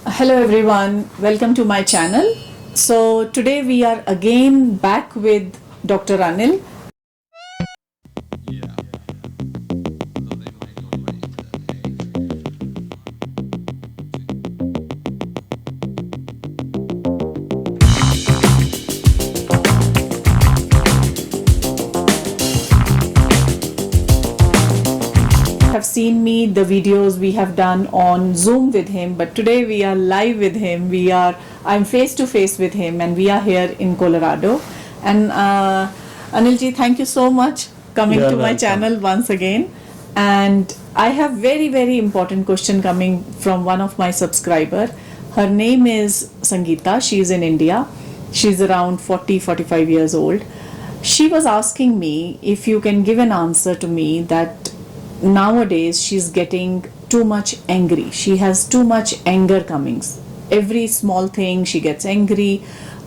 Hello everyone, welcome to my channel. So today we are again back with Dr. Anil. Have seen me the videos we have done on Zoom with him, but today we are live with him. I'm face to face with him, and we are here in Colorado. And Anilji, thank you so much coming You're to my welcome. channel once again. And I have very important question coming from one of my subscriber. Her name is Sangeeta. She is in India. She's around 40-45 years old. She was asking me if you can give an answer to me that nowadays she's getting too much angry. She has too much anger comings. Every small thing she gets angry.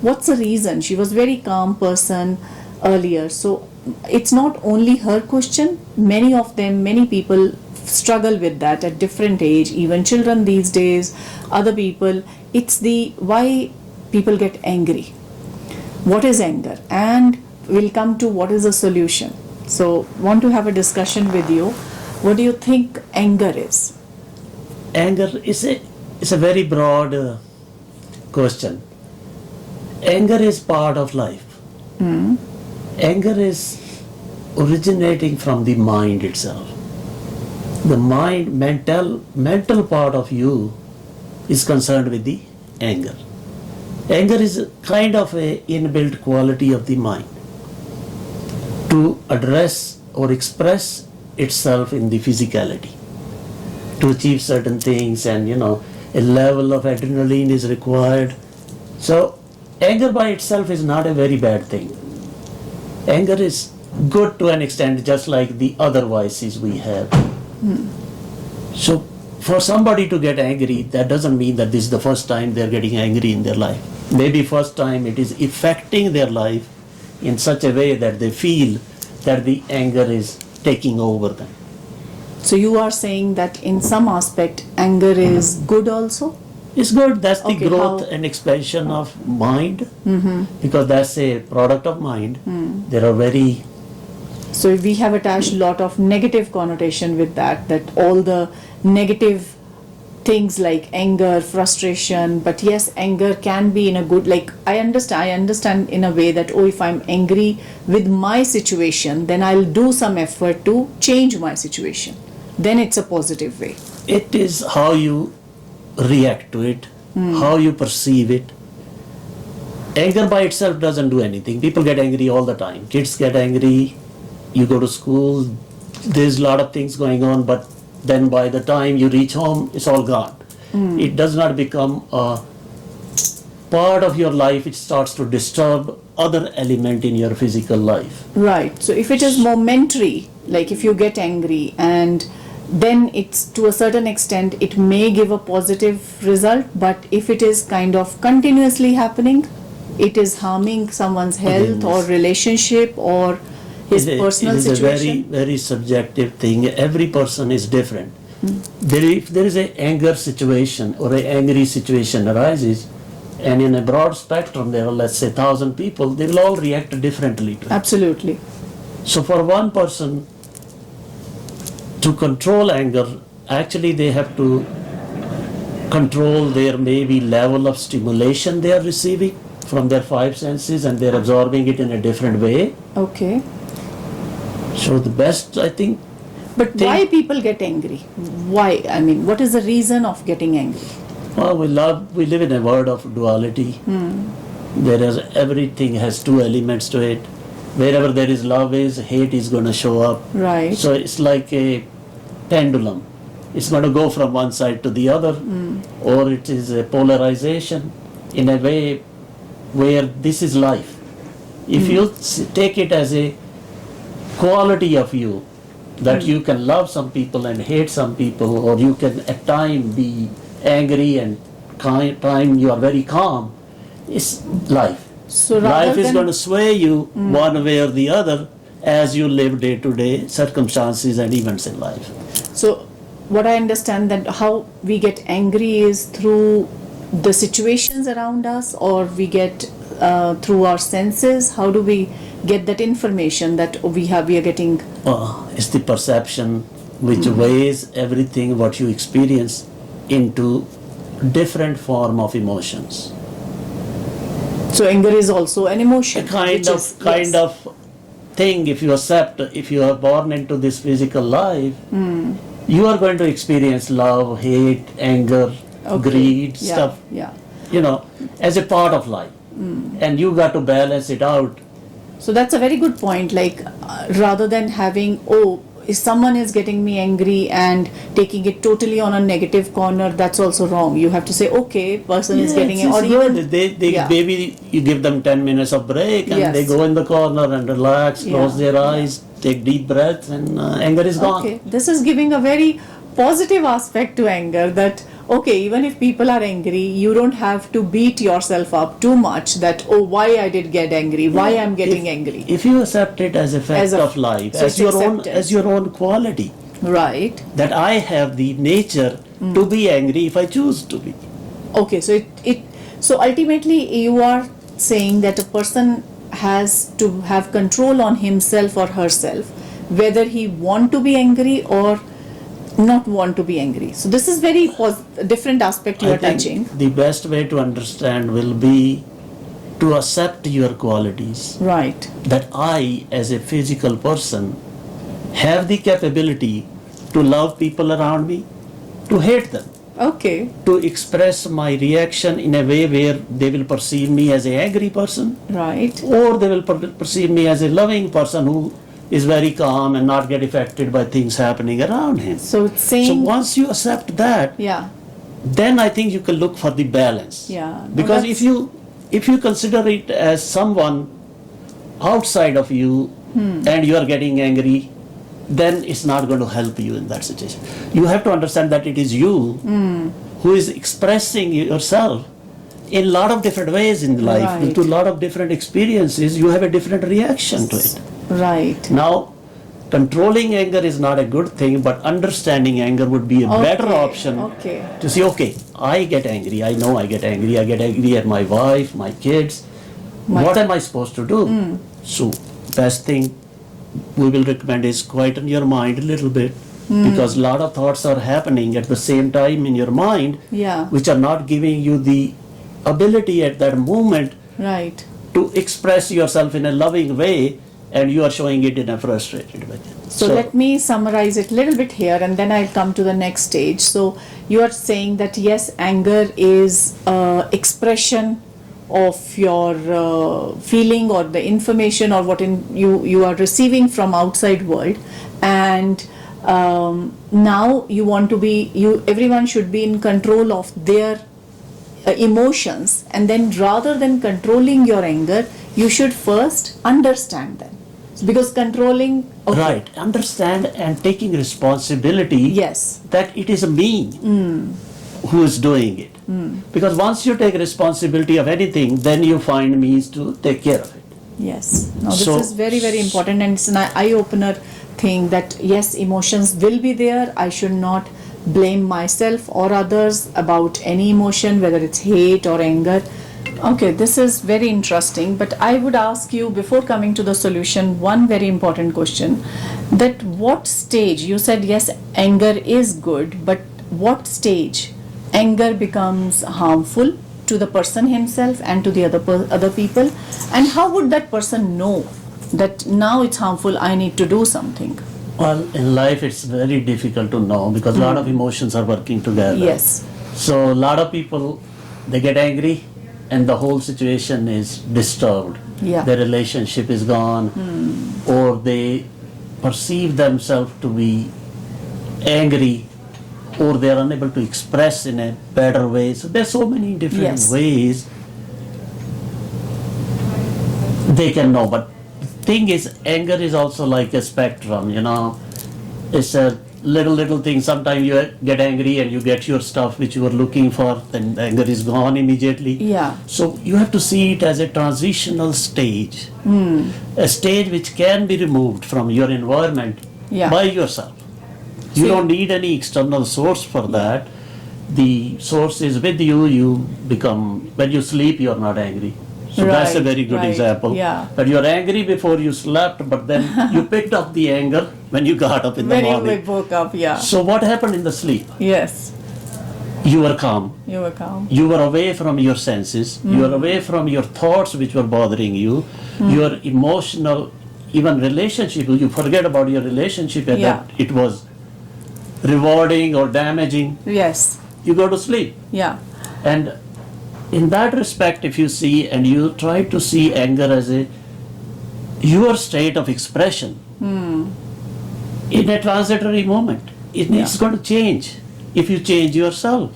What's the reason? She was very calm person earlier. So it's not only her question. Many people struggle with that at different age. Even children these days, other people. It's the why people get angry. What is anger? And we'll come to what is the solution. So want to have a discussion with you. What do you think anger is? Anger is a very broad question. Anger is part of life. Anger is originating from the mind itself. The mind, mental part of you is concerned with the anger. Anger is a kind of a inbuilt quality of the mind to address or express itself in the physicality, to achieve certain things, and a level of adrenaline is required. So anger by itself is not a very bad thing. Anger is good to an extent, just like the other vices we have. So for somebody to get angry, that doesn't mean that this is the first time they're getting angry in their life. Maybe first time it is affecting their life in such a way that they feel that the anger is taking over them. So you are saying that in some aspect anger is good also? It's good. That's the Okay, growth how? and expansion of mind, because that's a product of mind. There are very So we have attached a lot of negative connotation with that all the negative things like anger, frustration, but yes, anger can be in a good, like I understand in a way that, oh, if I'm angry with my situation, then I'll do some effort to change my situation. Then it's a positive way. it is how you react to it, how you perceive it. Anger by itself doesn't do anything. People get angry all the time. Kids get angry. You go to school, there's a lot of things going on, but then by the time you reach home, it's all gone. It does not become a part of your life. It starts to disturb other element in your physical life. Right. So if it is momentary, like if you get angry and then it's to a certain extent, it may give a positive result, but if it is kind of continuously happening, it is harming someone's health or relationship or his personal it is situation. a very subjective thing. Every person is different. If there is an anger situation or an angry situation arises, and in a broad spectrum there are, let's say, 1,000 people, they will all react differently to it. Absolutely. So for one person to control anger, actually they have to control their maybe level of stimulation they are receiving from their five senses, and they're absorbing it in a different way. Okay. So the best, I think. But why people get angry? Why? I mean, what is the reason of getting angry? Well, we live in a world of duality. There is, everything has two elements to it. Wherever there is love hate is going to show up. Right. So it's like a pendulum. It's going to go from one side to the other, or it is a polarization in a way where this is life. If you take it as a quality of you, that you can love some people and hate some people, or you can at time be angry and time you are very calm, it's life. So Life is than- going to sway you one way or the other as you live day to day circumstances and events in life. So what I understand that how we get angry is through the situations around us, or we get through our senses? How do we get that information that we are getting? It's the perception which weighs everything what you experience into different form of emotions. So anger is also an emotion. A kind of thing. If you accept, if you are born into this physical life, you are going to experience love, hate, anger, greed, stuff. Yeah. As a part of life, and you got to balance it out. So that's a very good point. Like rather than having, if someone is getting me angry and taking it totally on a negative corner, that's also wrong. You have to say, okay, person is getting it, or even maybe you give them 10 minutes of break and they go in the corner and relax, close their eyes, take deep breaths, and anger is gone. Okay, this is giving a very positive aspect to anger, that okay, even if people are angry, you don't have to beat yourself up too much that, why I did get angry, why I'm getting angry. If you accept it as a fact of life, so as your own quality, right? that I have the nature to be angry if I choose to be. Okay, so ultimately you are saying that a person has to have control on himself or herself, whether he want to be angry or not want to be angry. So this is very different aspect you are touching. The best way to understand will be to accept your qualities. Right. That I, as a physical person, have the capability to love people around me, to hate them. Okay. To express my reaction in a way where they will perceive me as an angry person. Right. Or they will perceive me as a loving person who is very calm and not get affected by things happening around him. So it's saying. So once you accept that, then I think you can look for the balance. Yeah. Because if you consider it as someone outside of you and you are getting angry, then it's not going to help you in that situation. You have to understand that it is you who is expressing yourself in a lot of different ways in life, Right. to a lot of different experiences. You have a different reaction to it. Right. Now, controlling anger is not a good thing, but understanding anger would be a better option. Okay. To say, okay, I get angry, I know I get angry at my wife, my kids. What am I supposed to do? So, best thing we will recommend is quieten your mind a little bit, because a lot of thoughts are happening at the same time in your mind, which are not giving you the ability at that moment to express yourself in a loving way, and you are showing it in a frustrated way. So let me summarize it a little bit here, and then I'll come to the next stage. So you are saying that yes, anger is expression of your feeling or the information or what you are receiving from outside world, and now you want to be, everyone should be in control of their emotions, and then rather than controlling your anger, you should first understand them, because controlling understand and taking responsibility that it is me who is doing it. Because once you take responsibility of anything, then you find means to take care of it. Yes. Now this is very, very important, and it's an eye-opener thing that yes, emotions will be there. I should not blame myself or others about any emotion, whether it's hate or anger. Okay, this is very interesting, but I would ask you, before coming to the solution, one very important question, that what stage, you said yes, anger is good, but what stage anger becomes harmful to the person himself and to the other people, and how would that person know that now it's harmful, I need to do something? Well, in life it's very difficult to know, because a lot of emotions are working together. Yes. So a lot of people, they get angry and the whole situation is disturbed. Their relationship is gone, or they perceive themselves to be angry, or they are unable to express in a better way. So there's so many different ways they can know. But the thing is, anger is also like a spectrum, It's a little thing. Sometimes you get angry and you get your stuff which you were looking for, then the anger is gone immediately. So you have to see it as a transitional stage, a stage which can be removed from your environment by yourself. You don't need any external source for that. the source is with you, you become, when you sleep, you're not angry. So that's a Right, very good right, example. yeah. But you're angry before you slept, but then you picked up the anger when you got up in the When you morning. woke up, yeah. So what happened in the sleep? Yes, You were calm. you were calm. You were away from your senses. You were away from your thoughts which were bothering you. Your emotional, even relationship, you forget about your relationship and Yeah. that it was rewarding or damaging. Yes, You go to sleep. yeah. And in that respect, if you see and you try to see anger as a your state of expression in a transitory moment, it's going to change if you change yourself.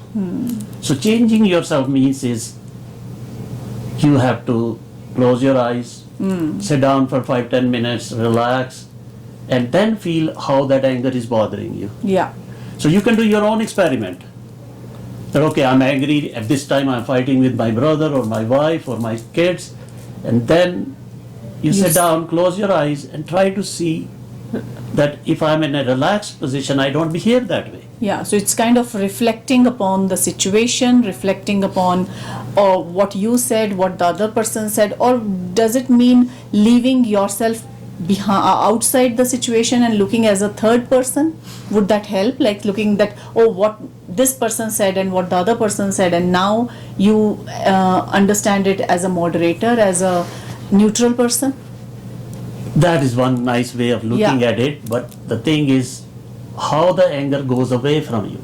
So changing yourself means is you have to close your eyes, sit down for 5-10 minutes, relax, and then feel how that anger is bothering you. Yeah, So you can do your own experiment. That okay, I'm angry at this time, I'm fighting with my brother or my wife or my kids, and then you sit down, close your eyes, and try to see that if I'm in a relaxed position, I don't behave that way. yeah. So it's kind of reflecting upon the situation, reflecting upon what you said, what the other person said, or does it mean leaving yourself behind, outside the situation and looking as a third person? Would that help? Like looking that, oh, what this person said and what the other person said, and now you understand it as a moderator, as a neutral person? That is one nice way of looking Yeah. at it, but the thing is how the anger goes away from you.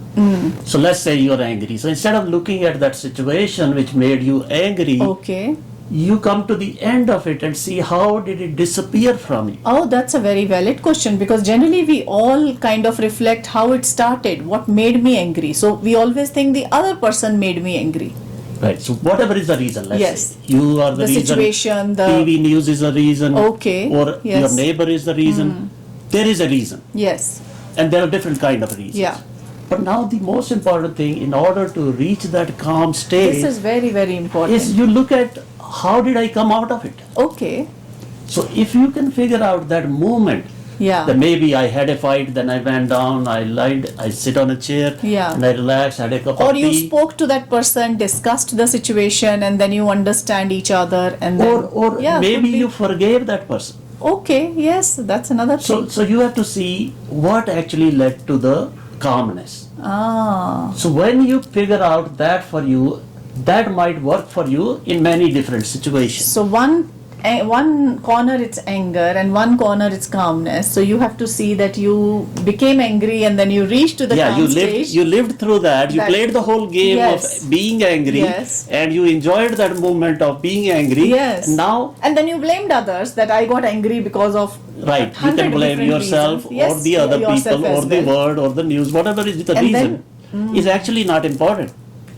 So let's say you're angry. So instead of looking at that situation which made you angry, Okay. you come to the end of it and see how did it disappear from you. Oh, that's a very valid question, because generally we all kind of reflect how it started, what made me angry. So we always think the other person made me angry. Right. So whatever is the reason, let's Yes. say you are the, The reason. situation, the- TV news is the reason. Okay, Or yes. your neighbor is the reason. There is a reason, Yes. and there are different kind of reasons. Yeah. But now the most important thing, in order to reach that calm state, This is very, very important. is you look at how did I come out of it. Okay. So if you can figure out that movement, Yeah. that maybe I had a fight, then I went down, I lied, I sit on a chair, Yeah. and I relaxed, had a cup Or of you tea. spoke to that person, discussed the situation, and then you understand each other, and then Or yeah, maybe could be- you forgave that person. Okay. Yes, that's another So, thing. so you have to see what actually led to the calmness. Ah. So when you figure out that for you, that might work for you in many different situations. So one corner it's anger and one corner it's calmness. So you have to see that you became angry and then you reached to the Yeah, calm you stage. lived through that. You That- played the whole game Yes. of being angry, Yes. and you enjoyed that moment of being angry. Yes. Now, And then you blamed others that I got angry because of right, you 100 can blame different yourself reasons. Yes, or the other yourself people or as the well. word or the news, whatever is the And reason, then- is actually not important.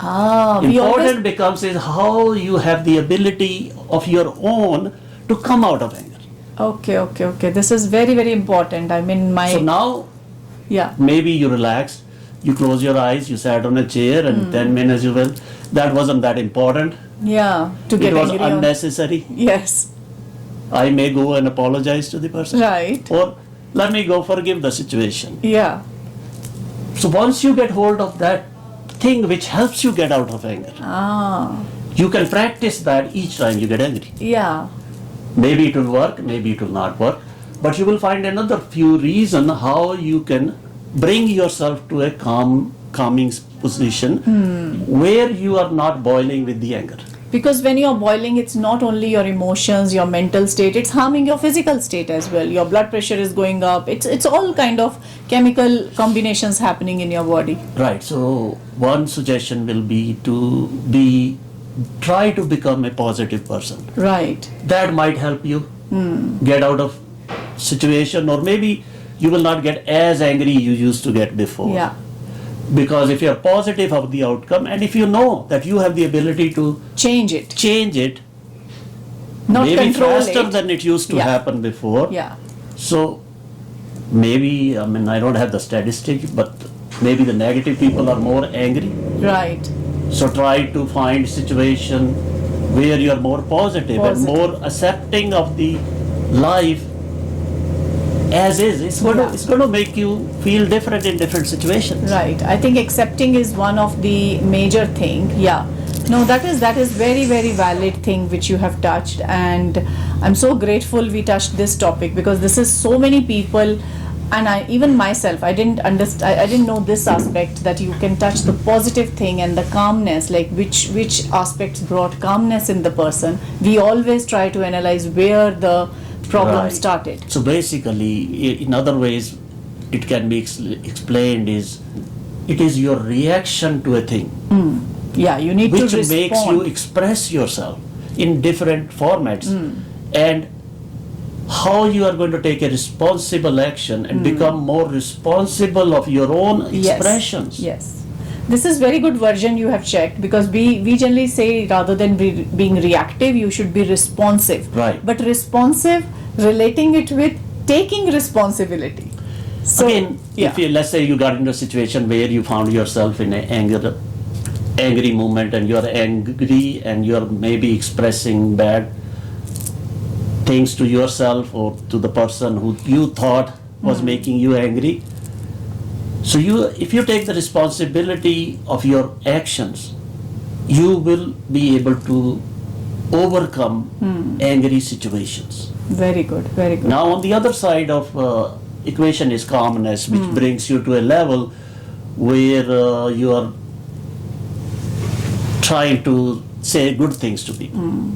Ah, we Important always becomes is how you have the ability of your own to come out of anger. okay. This is very, very important. I mean, my So now yeah. maybe you relaxed, you close your eyes, you sat on a chair, and 10 minutes you will. That wasn't that important. Yeah, to It get was angry on. unnecessary. Yes, I may go and apologize to the person, right. or let me go forgive the situation. Yeah. So once you get hold of that thing which helps you get out of anger, Ah, you can practice that each time you get angry. yeah. Maybe it will work, maybe it will not work, but you will find another few reason how you can bring yourself to a calming position where you are not boiling with the anger. Because when you're boiling, it's not only your emotions, your mental state, it's harming your physical state as well. Your blood pressure is going up. It's all kind of chemical combinations happening in your body. Right. So one suggestion will be to try to become a positive person. Right. That might help you get out of situation, or maybe you will not get as angry you used to get before. Yeah. Because if you're positive of the outcome, and if you know that you have the ability to Change it. change it, Not maybe control faster it. than it used to Yeah. happen before. Yeah. So maybe, I mean, I don't have the statistics, but maybe the negative people are more angry. Right. So try to find situation where you're more positive and Positive. more accepting of the life as is. It's going to make you feel different in different situations. Right. I think accepting is one of the major thing. Yeah. No, that is very, very valid thing which you have touched, and I'm so grateful we touched this topic, because this is so many people, and even myself, I didn't understand, I didn't know this aspect, that you can touch the positive thing and the calmness, like which aspects brought calmness in the person. We always try to analyze where the problem Right. started. So basically, in other ways, it can be explained it is your reaction to a thing Yeah, you need which to respond. makes you express yourself in different formats, and how you are going to take a responsible action and become more responsible of your own expressions. Yes. This is very good version you have checked, because we generally say rather than being reactive, you should be responsive. Right. But responsive, relating it with taking responsibility. So, Again, yeah. if you, let's say you got into a situation where you found yourself in an angry moment, and you're angry and you're maybe expressing bad things to yourself or to the person who you thought was making you angry. So if you take the responsibility of your actions, you will be able to overcome angry situations. Very good, very good. Now on the other side of equation is calmness, which brings you to a level where you are trying to say good things to people.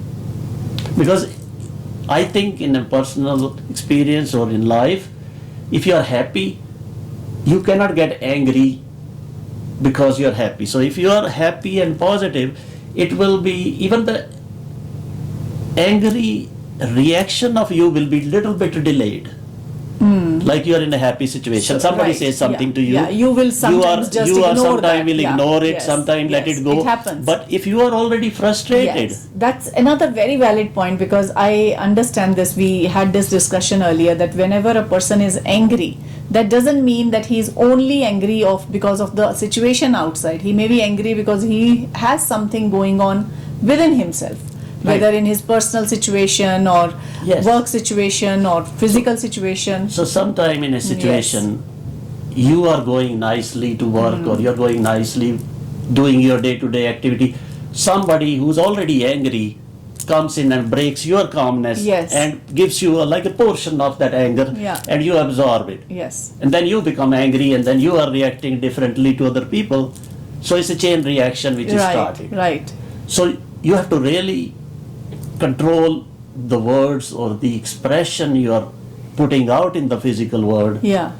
Because I think in a personal experience or in life, if you are happy, you cannot get angry because you are happy. So if you are happy and positive, it will be, even the angry reaction of you will be little bit delayed. Like you are in a happy situation, somebody Right, says something yeah, to you, yeah, you will sometimes just you are ignore sometimes that, will yeah, ignore it, yes, sometimes let yes, it go. it happens. But if you are already frustrated, Yes, that's another very valid point, because I understand this. We had this discussion earlier that whenever a person is angry, that doesn't mean that he is only angry because of the situation outside. He may be angry because he has something going on within himself, whether Right. in his personal situation or Yes. work situation or physical situation. so sometime in a situation, you are going nicely to work or you're going nicely doing your day-to-day activity, somebody who's already angry comes in and breaks your calmness Yes. and gives you like a portion of that anger, Yeah. and you absorb it. Yes. And then you become angry, and then you are reacting differently to other people. So it's a chain reaction which is Right, started. right. So you have to really control the words or the expression you are putting out in the physical world. Yeah,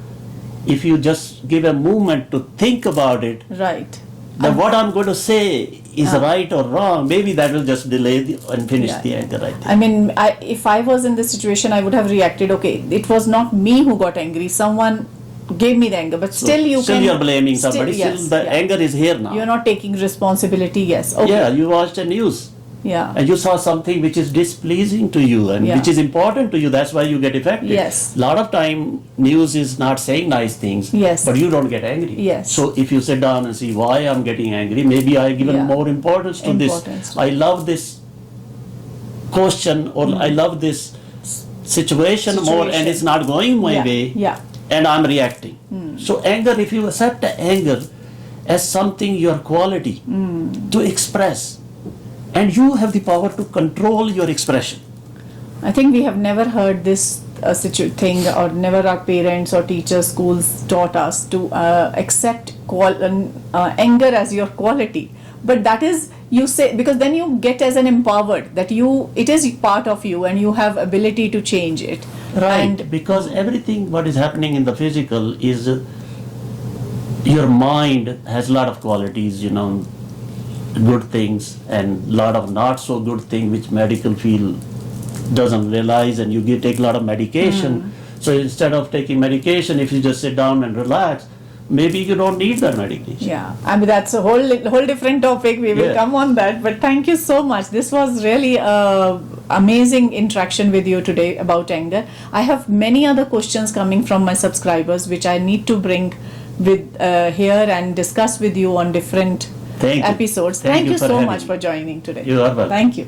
If you just give a moment to think about it, right. then what I'm going to say is right or wrong, maybe that will just delay and finish Yeah. the anger, I think. I mean, if I was in this situation, I would have reacted, okay, it was not me who got angry, someone gave me the anger, but So still you're blaming somebody, yes, still the yeah. anger is here now. You're not taking responsibility, yes. Okay. Yeah, you watched a news Yeah. and you saw something which is displeasing to you and Yeah. which is important to you, that's why you get affected. Yes. Lot of time news is not saying nice things, Yes. but you don't get angry. Yes. So if you sit down and see why I'm getting angry, maybe I given Yeah. more importance to Importance. this. I love this question, or I love this situation more, and Situation. it's not going my Yeah. way, Yeah. and I'm reacting. So anger, if you accept the anger as something, your quality to express, and you have the power to control your expression. I think we have never heard this thing, or never our parents or teachers, schools taught us to accept anger as your quality. But that is, you say, because then you get as an empowered, that it is part of you and you have ability to change it. Right, And because everything what is happening in the physical is your mind has a lot of qualities, good things and lot of not so good things which medical field doesn't realize, and you take a lot of medication. So instead of taking medication, if you just sit down and relax, maybe you don't need that medication. yeah, I mean, that's a whole different topic. We will Yeah. come on that. But thank you so much. This was really amazing interaction with you today about anger. I have many other questions coming from my subscribers, which I need to bring with here and discuss with you on different Thank you. episodes. Thank Thank you you for so having much me. for joining today. You are welcome. Thank you.